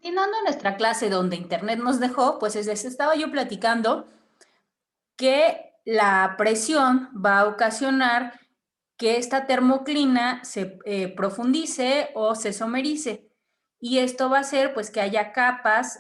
Continuando nuestra clase donde Internet nos dejó, pues les estaba yo platicando que la presión va a ocasionar que esta termoclina se profundice o se somerice. Y esto va a hacer pues que haya capas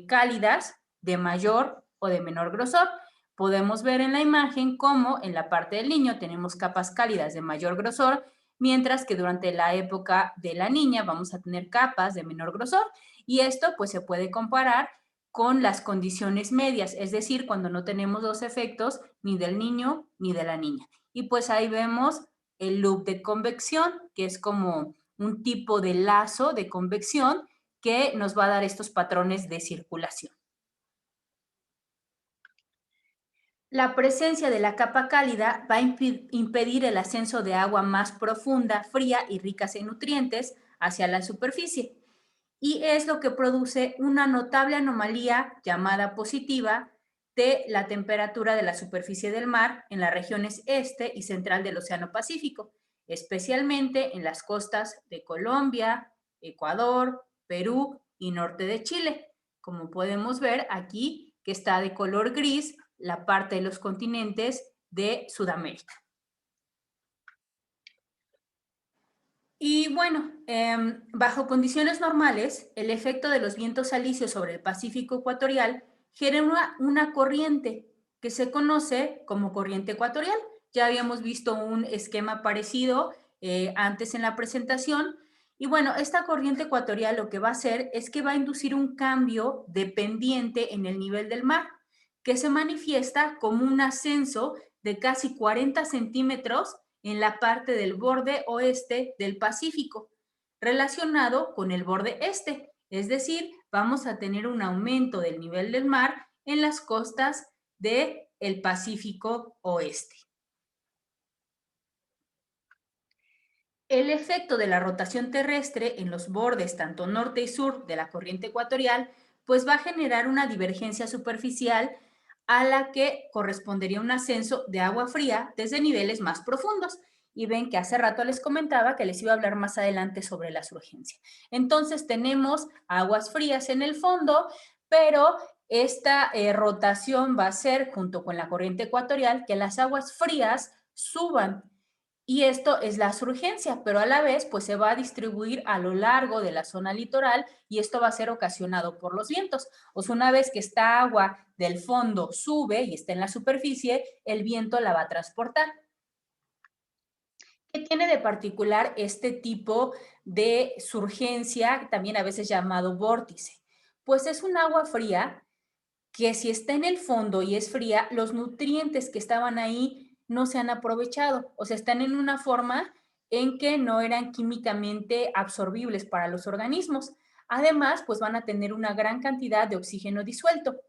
cálidas de mayor o de menor grosor. Podemos ver en la imagen cómo en la parte del niño tenemos capas cálidas de mayor grosor, mientras que durante la época de la niña vamos a tener capas de menor grosor. Y esto pues se puede comparar con las condiciones medias, es decir, cuando no tenemos los efectos ni del niño ni de la niña. Y pues ahí vemos el loop de convección, que es como un tipo de lazo de convección que nos va a dar estos patrones de circulación. La presencia de la capa cálida va a impedir el ascenso de agua más profunda, fría y rica en nutrientes hacia la superficie. Y es lo que produce una notable anomalía llamada positiva de la temperatura de la superficie del mar en las regiones este y central del Océano Pacífico, especialmente en las costas de Colombia, Ecuador, Perú y norte de Chile. Como podemos ver aquí, que está de color gris la parte de los continentes de Sudamérica. Y bueno, bajo condiciones normales, el efecto de los vientos alisios sobre el Pacífico ecuatorial genera una corriente que se conoce como corriente ecuatorial. Ya habíamos visto un esquema parecido antes en la presentación. Y bueno, esta corriente ecuatorial lo que va a hacer es que va a inducir un cambio de pendiente en el nivel del mar, que se manifiesta como un ascenso de casi 40 centímetros en la parte del borde oeste del Pacífico, relacionado con el borde este. Es decir, vamos a tener un aumento del nivel del mar en las costas del Pacífico oeste. El efecto de la rotación terrestre en los bordes tanto norte y sur de la corriente ecuatorial pues va a generar una divergencia superficial a la que correspondería un ascenso de agua fría desde niveles más profundos. Y ven que hace rato les comentaba que les iba a hablar más adelante sobre la surgencia. Entonces tenemos aguas frías en el fondo, pero esta rotación va a ser, junto con la corriente ecuatorial, que las aguas frías suban y esto es la surgencia, pero a la vez pues se va a distribuir a lo largo de la zona litoral y esto va a ser ocasionado por los vientos. O sea, una vez que esta agua del fondo sube y está en la superficie, el viento la va a transportar. ¿Qué tiene de particular este tipo de surgencia, también a veces llamado vórtice? Pues es un agua fría que si está en el fondo y es fría, los nutrientes que estaban ahí no se han aprovechado, o sea, están en una forma en que no eran químicamente absorbibles para los organismos. Además, pues van a tener una gran cantidad de oxígeno disuelto.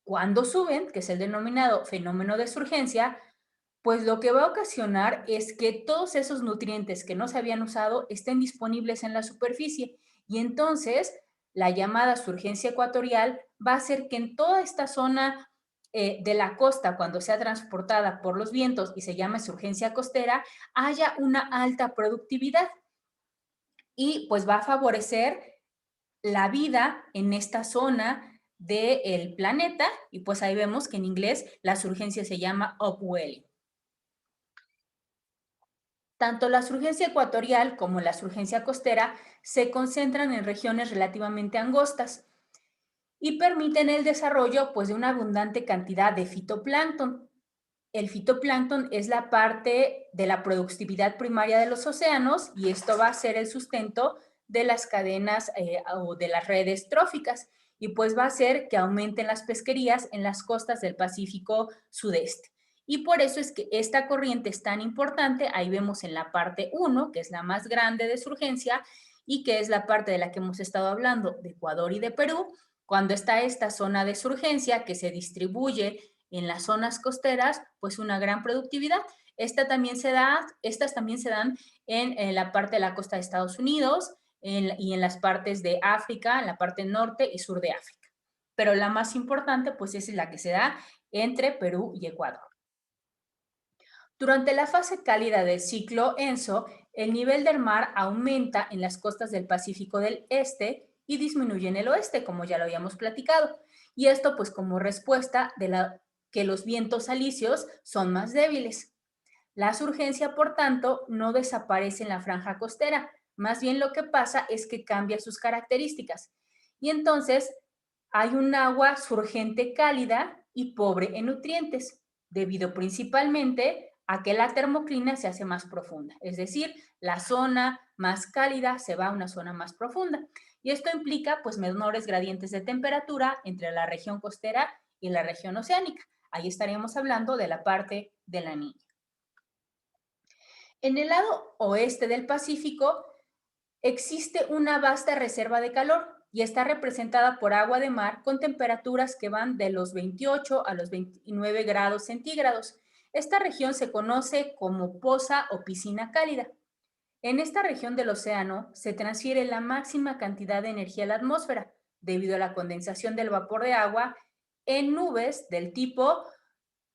Cuando suben, que es el denominado fenómeno de surgencia, pues lo que va a ocasionar es que todos esos nutrientes que no se habían usado estén disponibles en la superficie y entonces la llamada surgencia ecuatorial va a hacer que en toda esta zona de la costa, cuando sea transportada por los vientos y se llama surgencia costera, haya una alta productividad y pues va a favorecer la vida en esta zona del planeta y pues ahí vemos que en inglés la surgencia se llama upwelling. Tanto la surgencia ecuatorial como la surgencia costera se concentran en regiones relativamente angostas y permiten el desarrollo pues, de una abundante cantidad de fitoplancton. El fitoplancton es la parte de la productividad primaria de los océanos y esto va a ser el sustento de las cadenas o de las redes tróficas y pues va a hacer que aumenten las pesquerías en las costas del Pacífico sudeste. Y por eso es que esta corriente es tan importante. Ahí vemos en la parte 1, que es la más grande de surgencia y que es la parte de la que hemos estado hablando de Ecuador y de Perú, cuando está esta zona de surgencia que se distribuye en las zonas costeras, pues una gran productividad. Estas también se dan en la parte de la costa de Estados Unidos y en las partes de África, en la parte norte y sur de África. Pero la más importante, pues es la que se da entre Perú y Ecuador. Durante la fase cálida del ciclo ENSO, el nivel del mar aumenta en las costas del Pacífico del Este y disminuye en el oeste, como ya lo habíamos platicado. Y esto pues como respuesta de que los vientos alisios son más débiles. La surgencia, por tanto, no desaparece en la franja costera, más bien lo que pasa es que cambia sus características. Y entonces hay un agua surgente cálida y pobre en nutrientes, debido principalmente a que la termoclina se hace más profunda, es decir, la zona más cálida se va a una zona más profunda. Y esto implica pues menores gradientes de temperatura entre la región costera y la región oceánica. Ahí estaríamos hablando de la parte de la niña. En el lado oeste del Pacífico existe una vasta reserva de calor y está representada por agua de mar con temperaturas que van de los 28 a los 29 grados centígrados. Esta región se conoce como poza o piscina cálida. En esta región del océano se transfiere la máxima cantidad de energía a la atmósfera debido a la condensación del vapor de agua en nubes del tipo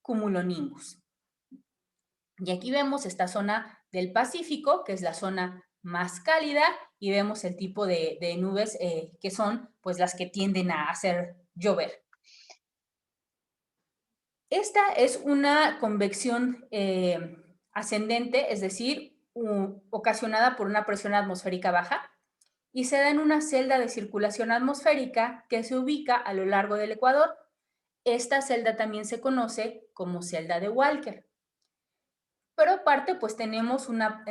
cumulonimbus. Y aquí vemos esta zona del Pacífico, que es la zona más cálida, y vemos el tipo de nubes que son pues las que tienden a hacer llover. Esta es una convección ascendente, es decir, ocasionada por una presión atmosférica baja, y se da en una celda de circulación atmosférica que se ubica a lo largo del ecuador. Esta celda también se conoce como celda de Walker. Pero aparte, pues tenemos una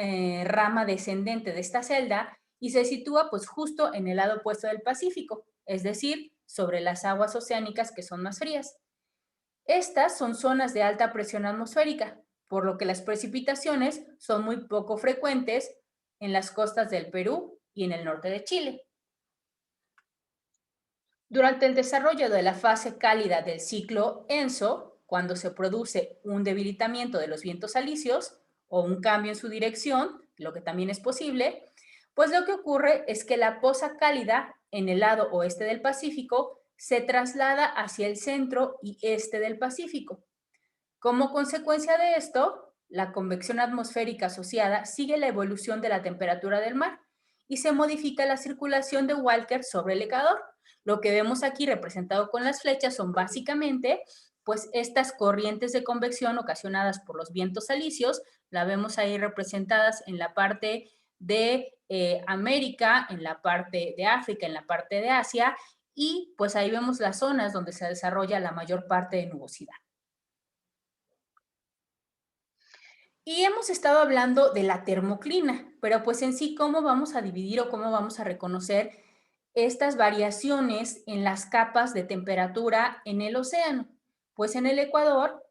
rama descendente de esta celda y se sitúa pues justo en el lado opuesto del Pacífico, es decir, sobre las aguas oceánicas que son más frías. Estas son zonas de alta presión atmosférica, por lo que las precipitaciones son muy poco frecuentes en las costas del Perú y en el norte de Chile. Durante el desarrollo de la fase cálida del ciclo ENSO, cuando se produce un debilitamiento de los vientos alisios o un cambio en su dirección, lo que también es posible, pues lo que ocurre es que la poza cálida en el lado oeste del Pacífico se traslada hacia el centro y este del Pacífico. Como consecuencia de esto, la convección atmosférica asociada sigue la evolución de la temperatura del mar y se modifica la circulación de Walker sobre el Ecuador. Lo que vemos aquí representado con las flechas son básicamente pues estas corrientes de convección ocasionadas por los vientos alisios, la vemos ahí representadas en la parte de América, en la parte de África, en la parte de Asia, y pues ahí vemos las zonas donde se desarrolla la mayor parte de nubosidad. Y hemos estado hablando de la termoclina, pero pues en sí, ¿cómo vamos a dividir o cómo vamos a reconocer estas variaciones en las capas de temperatura en el océano? Pues en el Ecuador,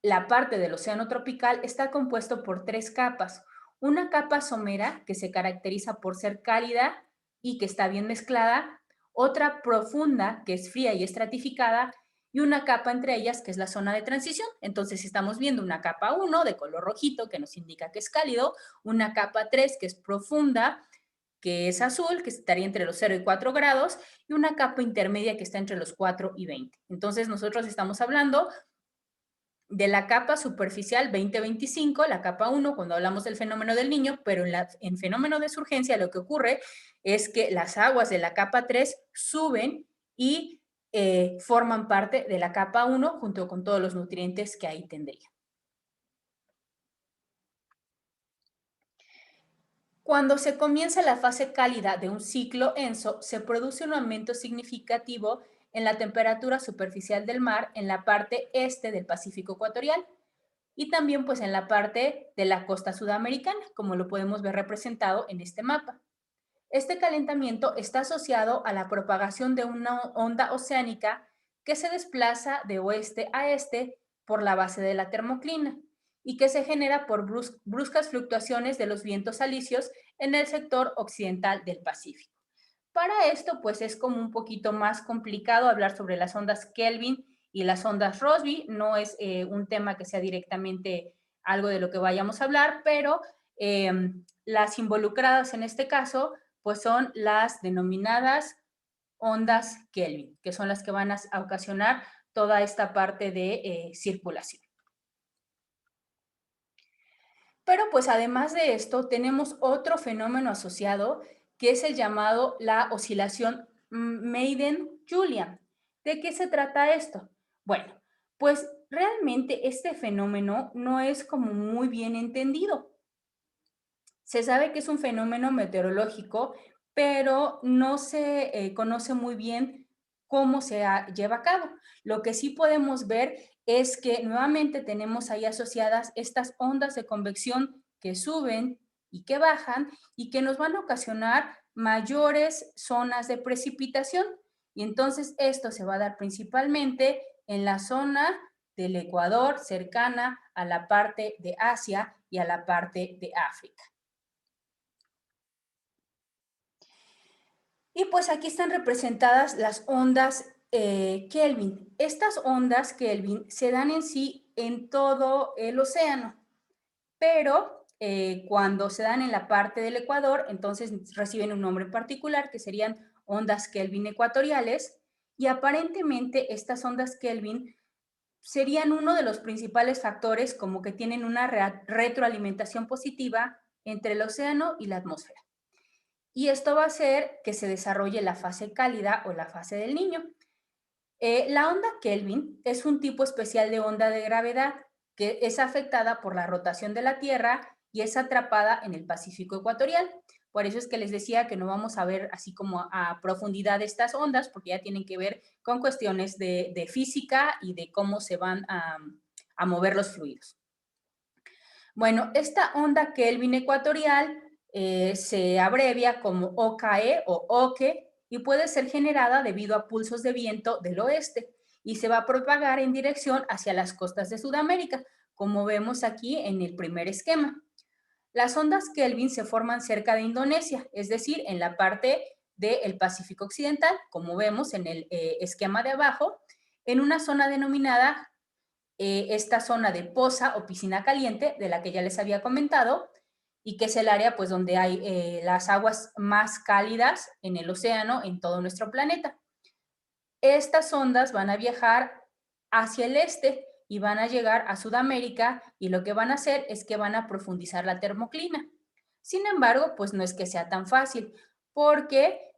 la parte del océano tropical está compuesto por tres capas. Una capa somera, que se caracteriza por ser cálida y que está bien mezclada. Otra profunda, que es fría y estratificada, y una capa entre ellas, que es la zona de transición. Entonces, estamos viendo una capa 1 de color rojito, que nos indica que es cálido, una capa 3, que es profunda, que es azul, que estaría entre los 0 y 4 grados, y una capa intermedia que está entre los 4 y 20. Entonces, nosotros estamos hablando de la capa superficial 20-25, la capa 1, cuando hablamos del fenómeno del niño, pero en fenómeno de surgencia lo que ocurre es que las aguas de la capa 3 suben y forman parte de la capa 1 junto con todos los nutrientes que ahí tendría. Cuando se comienza la fase cálida de un ciclo ENSO, se produce un aumento significativo en la temperatura superficial del mar en la parte este del Pacífico ecuatorial y también pues en la parte de la costa sudamericana, como lo podemos ver representado en este mapa. Este calentamiento está asociado a la propagación de una onda oceánica que se desplaza de oeste a este por la base de la termoclina y que se genera por bruscas fluctuaciones de los vientos alisios en el sector occidental del Pacífico. Para esto, pues es como un poquito más complicado hablar sobre las ondas Kelvin y las ondas Rossby. No es un tema que sea directamente algo de lo que vayamos a hablar, pero las involucradas en este caso, pues son las denominadas ondas Kelvin, que son las que van a ocasionar toda esta parte de circulación. Pero pues además de esto, tenemos otro fenómeno asociado que es el llamado la oscilación Maiden-Julian. ¿De qué se trata esto? Bueno, pues realmente este fenómeno no es como muy bien entendido. Se sabe que es un fenómeno meteorológico, pero no se conoce muy bien cómo lleva a cabo. Lo que sí podemos ver es que nuevamente tenemos ahí asociadas estas ondas de convección que suben y que bajan y que nos van a ocasionar mayores zonas de precipitación. Y entonces esto se va a dar principalmente en la zona del Ecuador, cercana a la parte de Asia y a la parte de África. Y pues aquí están representadas las ondas Kelvin. Estas ondas Kelvin se dan en sí en todo el océano, pero cuando se dan en la parte del Ecuador, entonces reciben un nombre en particular que serían ondas Kelvin ecuatoriales, y aparentemente estas ondas Kelvin serían uno de los principales factores como que tienen una retroalimentación positiva entre el océano y la atmósfera. Y esto va a hacer que se desarrolle la fase cálida o la fase del niño. La onda Kelvin es un tipo especial de onda de gravedad que es afectada por la rotación de la Tierra y es atrapada en el Pacífico ecuatorial. Por eso es que les decía que no vamos a ver así como a profundidad estas ondas, porque ya tienen que ver con cuestiones de física y de cómo se van a mover los fluidos. Bueno, esta onda Kelvin ecuatorial se abrevia como OKE o OKE y puede ser generada debido a pulsos de viento del oeste y se va a propagar en dirección hacia las costas de Sudamérica, como vemos aquí en el primer esquema. Las ondas Kelvin se forman cerca de Indonesia, es decir, en la parte del Pacífico Occidental, como vemos en el esquema de abajo, en una zona denominada esta zona de poza o piscina caliente, de la que ya les había comentado, y que es el área pues donde hay las aguas más cálidas en el océano en todo nuestro planeta. Estas ondas van a viajar hacia el este y van a llegar a Sudamérica y lo que van a hacer es que van a profundizar la termoclina. Sin embargo, pues no es que sea tan fácil porque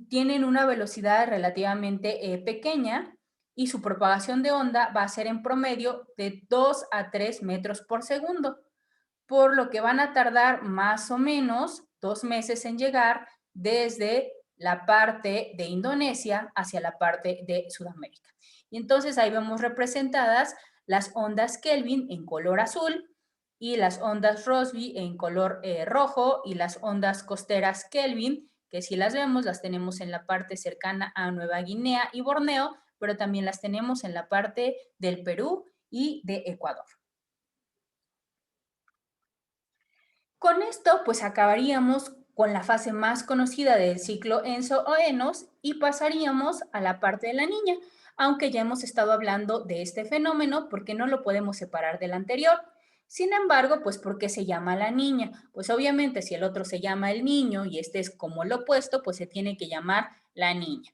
tienen una velocidad relativamente pequeña y su propagación de onda va a ser en promedio de 2 a 3 metros por segundo, por lo que van a tardar más o menos 2 meses en llegar desde la parte de Indonesia hacia la parte de Sudamérica. Y entonces ahí vemos representadas las ondas Kelvin en color azul y las ondas Rossby en color rojo y las ondas costeras Kelvin, que si las vemos las tenemos en la parte cercana a Nueva Guinea y Borneo, pero también las tenemos en la parte del Perú y de Ecuador. Con esto, pues acabaríamos con la fase más conocida del ciclo Enso o Enos y pasaríamos a la parte de la niña, aunque ya hemos estado hablando de este fenómeno porque no lo podemos separar del anterior. Sin embargo, pues ¿por qué se llama la niña? Pues obviamente si el otro se llama el niño y este es como lo opuesto, pues se tiene que llamar la niña.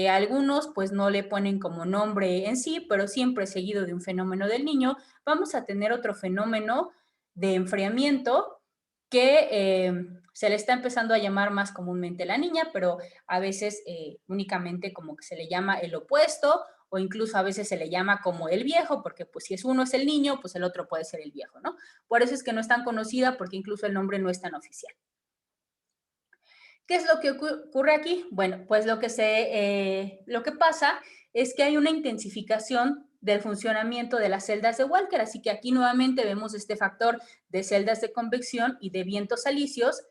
Algunos pues no le ponen como nombre en sí, pero siempre seguido de un fenómeno del niño, vamos a tener otro fenómeno de enfriamiento que se le está empezando a llamar más comúnmente la niña, pero a veces únicamente como que se le llama el opuesto o incluso a veces se le llama como el viejo, porque pues si es uno es el niño, pues el otro puede ser el viejo, ¿no? Por eso es que no es tan conocida porque incluso el nombre no es tan oficial. ¿Qué es lo que ocurre aquí? Bueno, pues lo que pasa es que hay una intensificación del funcionamiento de las celdas de Walker, así que aquí nuevamente vemos este factor de celdas de convección y de vientos alisios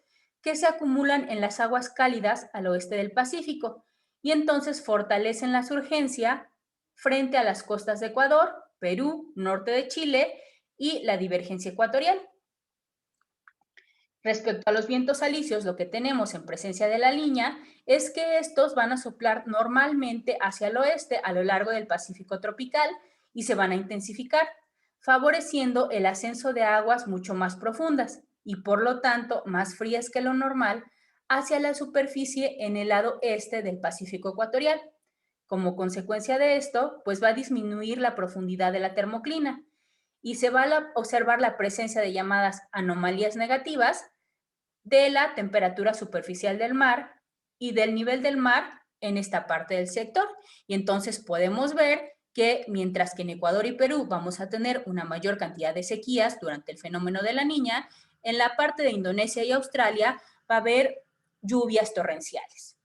que se acumulan en las aguas cálidas al oeste del Pacífico y entonces fortalecen la surgencia frente a las costas de Ecuador, Perú, norte de Chile y la divergencia ecuatorial. Respecto a los vientos alisios, lo que tenemos en presencia de la línea es que estos van a soplar normalmente hacia el oeste a lo largo del Pacífico tropical y se van a intensificar, favoreciendo el ascenso de aguas mucho más profundas y por lo tanto más frías que lo normal hacia la superficie en el lado este del Pacífico ecuatorial. Como consecuencia de esto, pues va a disminuir la profundidad de la termoclina y se va a observar la presencia de llamadas anomalías negativas de la temperatura superficial del mar y del nivel del mar en esta parte del sector. Y entonces podemos ver que mientras que en Ecuador y Perú vamos a tener una mayor cantidad de sequías durante el fenómeno de la Niña, en la parte de Indonesia y Australia va a haber lluvias torrenciales.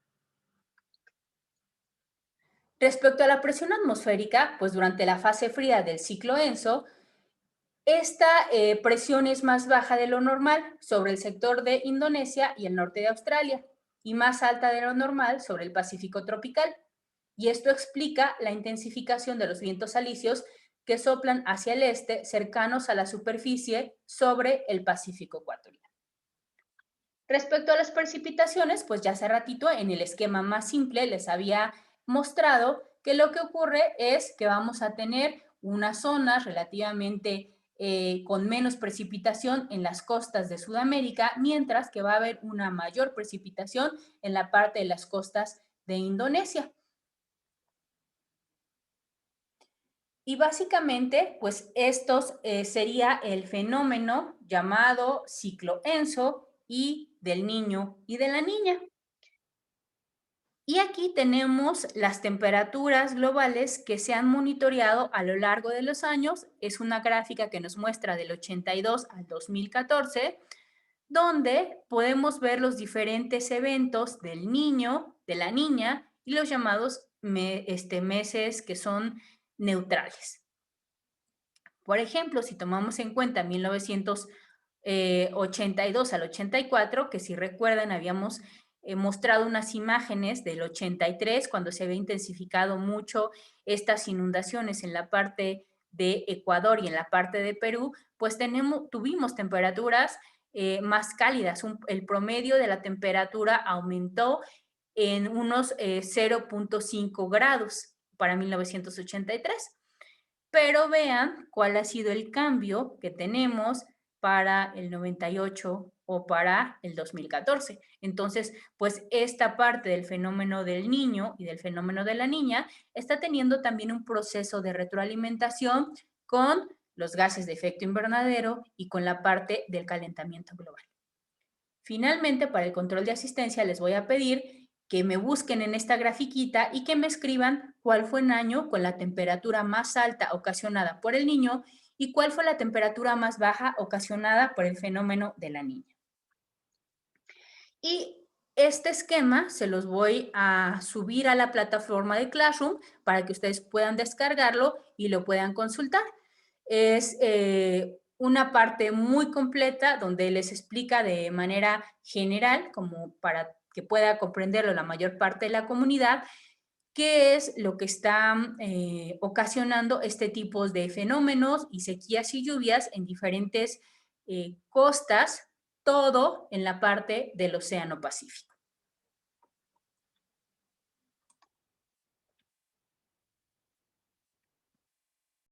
Respecto a la presión atmosférica, pues durante la fase fría del ciclo ENSO, esta presión es más baja de lo normal sobre el sector de Indonesia y el norte de Australia y más alta de lo normal sobre el Pacífico tropical. Y esto explica la intensificación de los vientos alisios que soplan hacia el este cercanos a la superficie sobre el Pacífico ecuatorial. Respecto a las precipitaciones, pues ya hace ratito en el esquema más simple les había mostrado que lo que ocurre es que vamos a tener unas zonas relativamente con menos precipitación en las costas de Sudamérica, mientras que va a haber una mayor precipitación en la parte de las costas de Indonesia. Y básicamente, pues estos sería el fenómeno llamado ciclo ENSO y del niño y de la niña. Y aquí tenemos las temperaturas globales que se han monitoreado a lo largo de los años. Es una gráfica que nos muestra del 82 al 2014, donde podemos ver los diferentes eventos del niño, de la niña y los llamados meses que son neutrales. Por ejemplo, si tomamos en cuenta 1982 al 84, que si recuerdan habíamos mostrado unas imágenes del 83, cuando se había intensificado mucho estas inundaciones en la parte de Ecuador y en la parte de Perú, pues tuvimos temperaturas más cálidas. El promedio de la temperatura aumentó en unos 0.5 grados para 1983. Pero vean cuál ha sido el cambio que tenemos para el 98 o para el 2014. Entonces, pues esta parte del fenómeno del niño y del fenómeno de la niña está teniendo también un proceso de retroalimentación con los gases de efecto invernadero y con la parte del calentamiento global. Finalmente, para el control de asistencia, les voy a pedir que me busquen en esta grafiquita y que me escriban cuál fue el año con la temperatura más alta ocasionada por el niño y cuál fue la temperatura más baja ocasionada por el fenómeno de la niña. Y este esquema se los voy a subir a la plataforma de Classroom para que ustedes puedan descargarlo y lo puedan consultar. Es una parte muy completa donde les explica de manera general, como para que pueda comprenderlo la mayor parte de la comunidad, qué es lo que está ocasionando este tipo de fenómenos y sequías y lluvias en diferentes costas, todo en la parte del Océano Pacífico.